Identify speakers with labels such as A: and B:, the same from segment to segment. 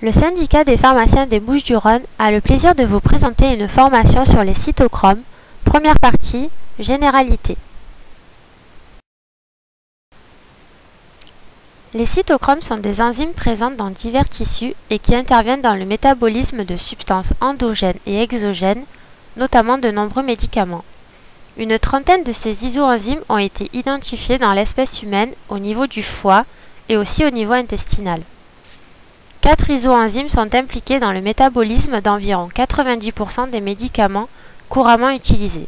A: Le syndicat des pharmaciens des Bouches-du-Rhône a le plaisir de vous présenter une formation sur les cytochromes. Première partie, généralité. Les cytochromes sont des enzymes présentes dans divers tissus et qui interviennent dans le métabolisme de substances endogènes et exogènes, notamment de nombreux médicaments. Une trentaine de ces isoenzymes ont été identifiés dans l'espèce humaine au niveau du foie et aussi au niveau intestinal. 4 isoenzymes sont impliqués dans le métabolisme d'environ 90% des médicaments couramment utilisés.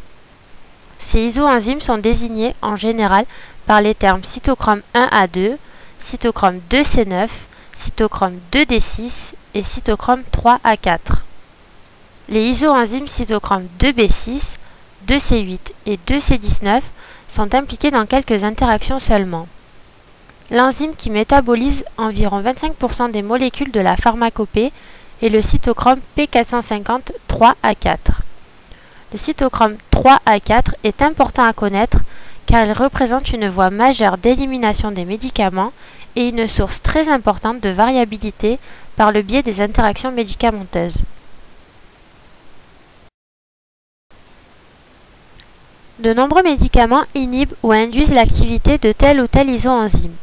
A: Ces isoenzymes sont désignés en général par les termes cytochrome 1A2, cytochrome 2C9, cytochrome 2D6 et cytochrome 3A4. Les isoenzymes cytochrome 2B6, 2C8 et 2C19 sont impliqués dans quelques interactions seulement. L'enzyme qui métabolise environ 25% des molécules de la pharmacopée est le cytochrome P450 3A4. Le cytochrome 3A4 est important à connaître car il représente une voie majeure d'élimination des médicaments et une source très importante de variabilité par le biais des interactions médicamenteuses. De nombreux médicaments inhibent ou induisent l'activité de tel ou tel isoenzyme.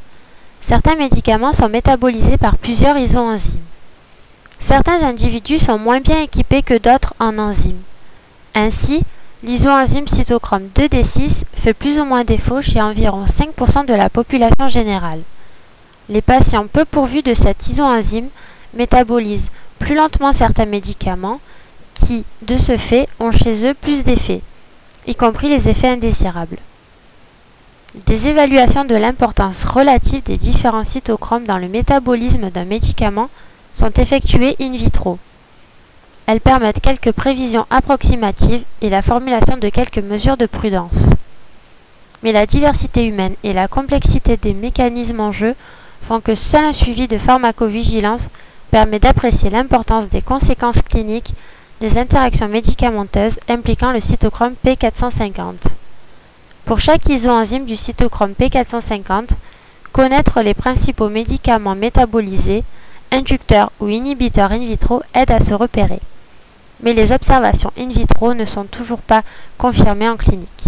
A: Certains médicaments sont métabolisés par plusieurs isoenzymes. Certains individus sont moins bien équipés que d'autres en enzymes. Ainsi, l'isoenzyme cytochrome 2D6 fait plus ou moins défaut chez environ 5% de la population générale. Les patients peu pourvus de cet isoenzyme métabolisent plus lentement certains médicaments qui, de ce fait, ont chez eux plus d'effets, y compris les effets indésirables. Des évaluations de l'importance relative des différents cytochromes dans le métabolisme d'un médicament sont effectuées in vitro. Elles permettent quelques prévisions approximatives et la formulation de quelques mesures de prudence. Mais la diversité humaine et la complexité des mécanismes en jeu font que seul un suivi de pharmacovigilance permet d'apprécier l'importance des conséquences cliniques des interactions médicamenteuses impliquant le cytochrome P450. Pour chaque isoenzyme du cytochrome P450, connaître les principaux médicaments métabolisés, inducteurs ou inhibiteurs in vitro aide à se repérer. Mais les observations in vitro ne sont toujours pas confirmées en clinique.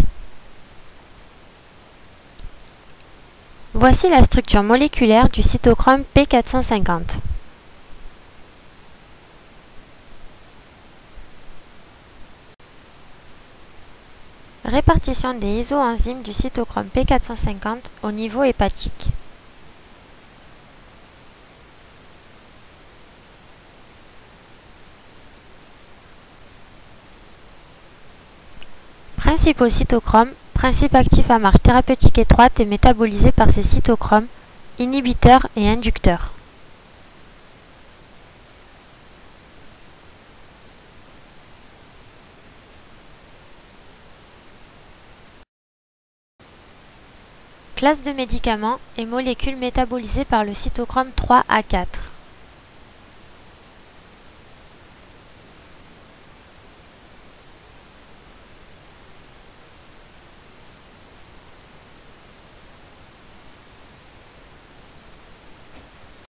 A: Voici la structure moléculaire du cytochrome P450. Répartition des isoenzymes du cytochrome P450 au niveau hépatique. Principaux cytochromes, principe actif à marge thérapeutique étroite et métabolisé par ces cytochromes, inhibiteurs et inducteurs. Classe de médicaments et molécules métabolisées par le cytochrome 3A4.